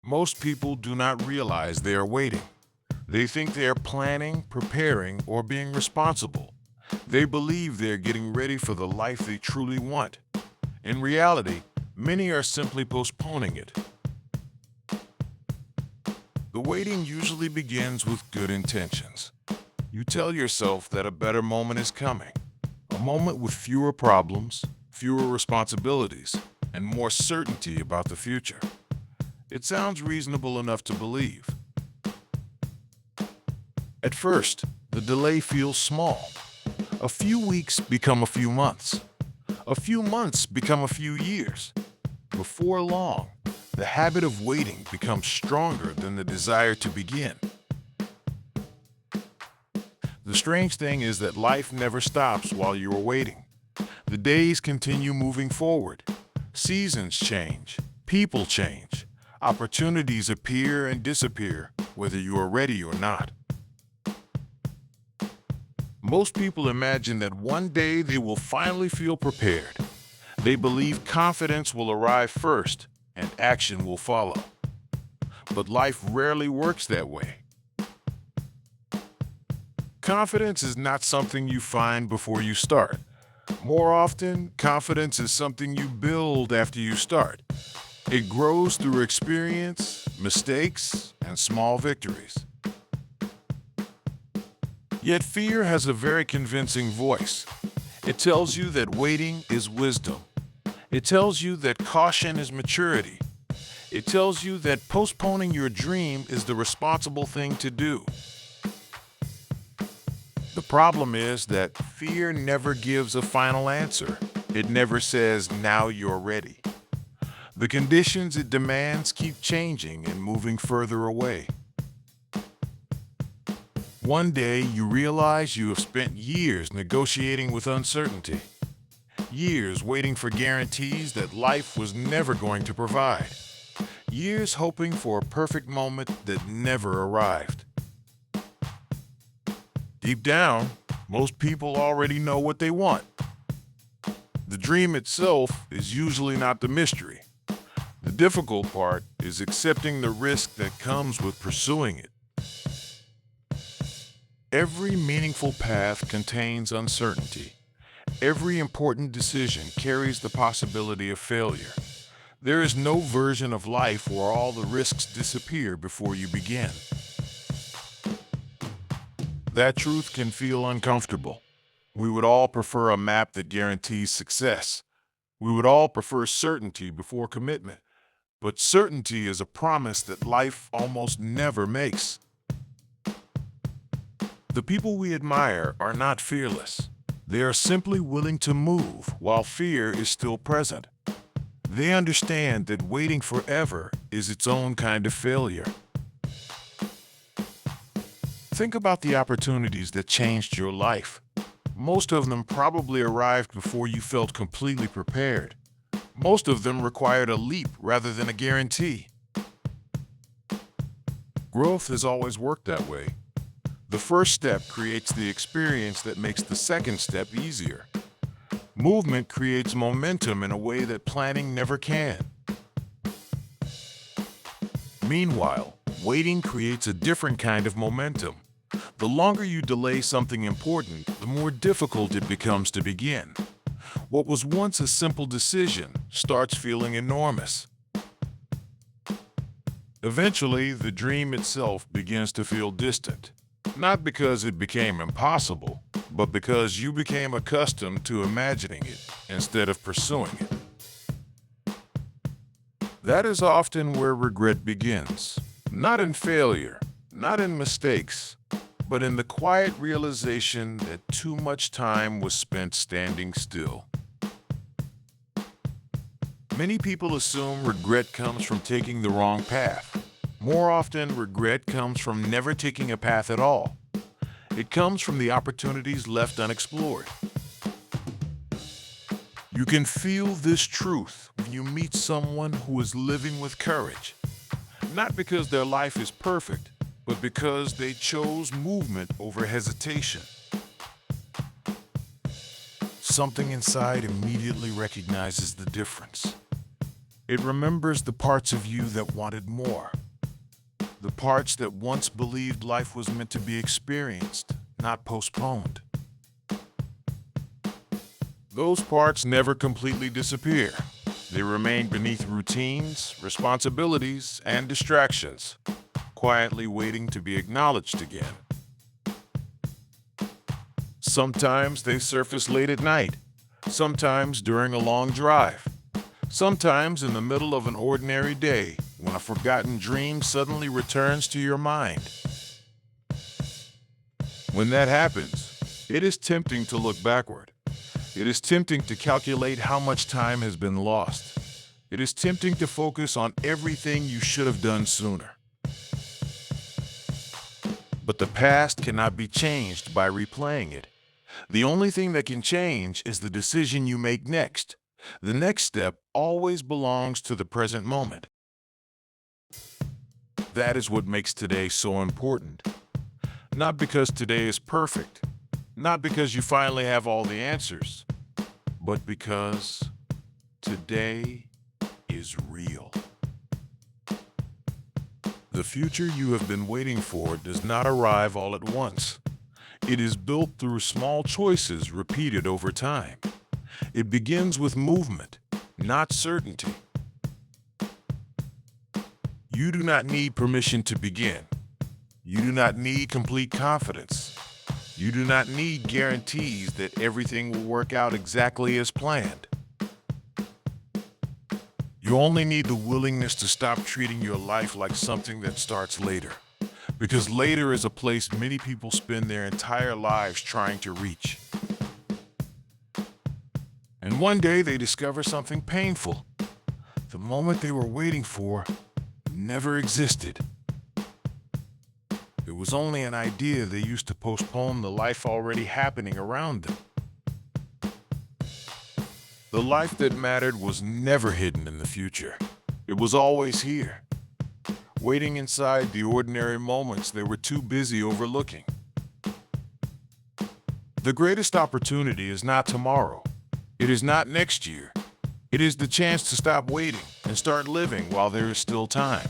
Most people do not realize they are waiting. They think they are planning, preparing, or being responsible. They believe they are getting ready for the life they truly want. In reality, many are simply postponing it. The waiting usually begins with good intentions. You tell yourself that a better moment is coming, a moment with fewer problems, fewer responsibilities, and more certainty about the future. It sounds reasonable enough to believe. At first, the delay feels small. A few weeks become a few months. A few months become a few years. Before long, the habit of waiting becomes stronger than the desire to begin. The strange thing is that life never stops while you are waiting. The days continue moving forward. Seasons change. People change. Opportunities appear and disappear, whether you are ready or not. Most people imagine that one day they will finally feel prepared. They believe confidence will arrive first and action will follow. But life rarely works that way. Confidence is not something you find before you start. More often, confidence is something you build after you start. It grows through experience, mistakes, and small victories. Yet fear has a very convincing voice. It tells you that waiting is wisdom. It tells you that caution is maturity. It tells you that postponing your dream is the responsible thing to do. The problem is that fear never gives a final answer. It never says, now you're ready. The conditions it demands keep changing and moving further away. One day you realize you have spent years negotiating with uncertainty. Years waiting for guarantees that life was never going to provide. Years hoping for a perfect moment that never arrived. Deep down, most people already know what they want. The dream itself is usually not the mystery. The difficult part is accepting the risk that comes with pursuing it. Every meaningful path contains uncertainty. Every important decision carries the possibility of failure. There is no version of life where all the risks disappear before you begin. That truth can feel uncomfortable. We would all prefer a map that guarantees success. We would all prefer certainty before commitment. But certainty is a promise that life almost never makes. The people we admire are not fearless. They are simply willing to move while fear is still present. They understand that waiting forever is its own kind of failure. Think about the opportunities that changed your life. Most of them probably arrived before you felt completely prepared. Most of them required a leap rather than a guarantee. Growth has always worked that way. The first step creates the experience that makes the second step easier. Movement creates momentum in a way that planning never can. Meanwhile, waiting creates a different kind of momentum. The longer you delay something important, the more difficult it becomes to begin. What was once a simple decision starts feeling enormous. Eventually, the dream itself begins to feel distant. Not because it became impossible, but because you became accustomed to imagining it instead of pursuing it. That is often where regret begins. Not in failure, not in mistakes, but in the quiet realization that too much time was spent standing still. Many people assume regret comes from taking the wrong path. More often, regret comes from never taking a path at all. It comes from the opportunities left unexplored. You can feel this truth when you meet someone who is living with courage. Not because their life is perfect, but because they chose movement over hesitation. Something inside immediately recognizes the difference. It remembers the parts of you that wanted more. The parts that once believed life was meant to be experienced, not postponed. Those parts never completely disappear. They remain beneath routines, responsibilities, and distractions, quietly waiting to be acknowledged again. Sometimes they surface late at night, sometimes during a long drive, sometimes in the middle of an ordinary day when a forgotten dream suddenly returns to your mind. When that happens, it is tempting to look backward. It is tempting to calculate how much time has been lost. It is tempting to focus on everything you should have done sooner. But the past cannot be changed by replaying it. The only thing that can change is the decision you make next. The next step always belongs to the present moment. That is what makes today so important. Not because today is perfect, not because you finally have all the answers, but because today is real. The future you have been waiting for does not arrive all at once. It is built through small choices repeated over time. It begins with movement, not certainty. You do not need permission to begin. You do not need complete confidence. You do not need guarantees that everything will work out exactly as planned. You only need the willingness to stop treating your life like something that starts later. Because later is a place many people spend their entire lives trying to reach. And one day they discover something painful. The moment they were waiting for never existed. It was only an idea they used to postpone the life already happening around them. The life that mattered was never hidden in the future. It was always here, waiting inside the ordinary moments they were too busy overlooking. The greatest opportunity is not tomorrow. It is not next year. It is the chance to stop waiting and start living while there is still time.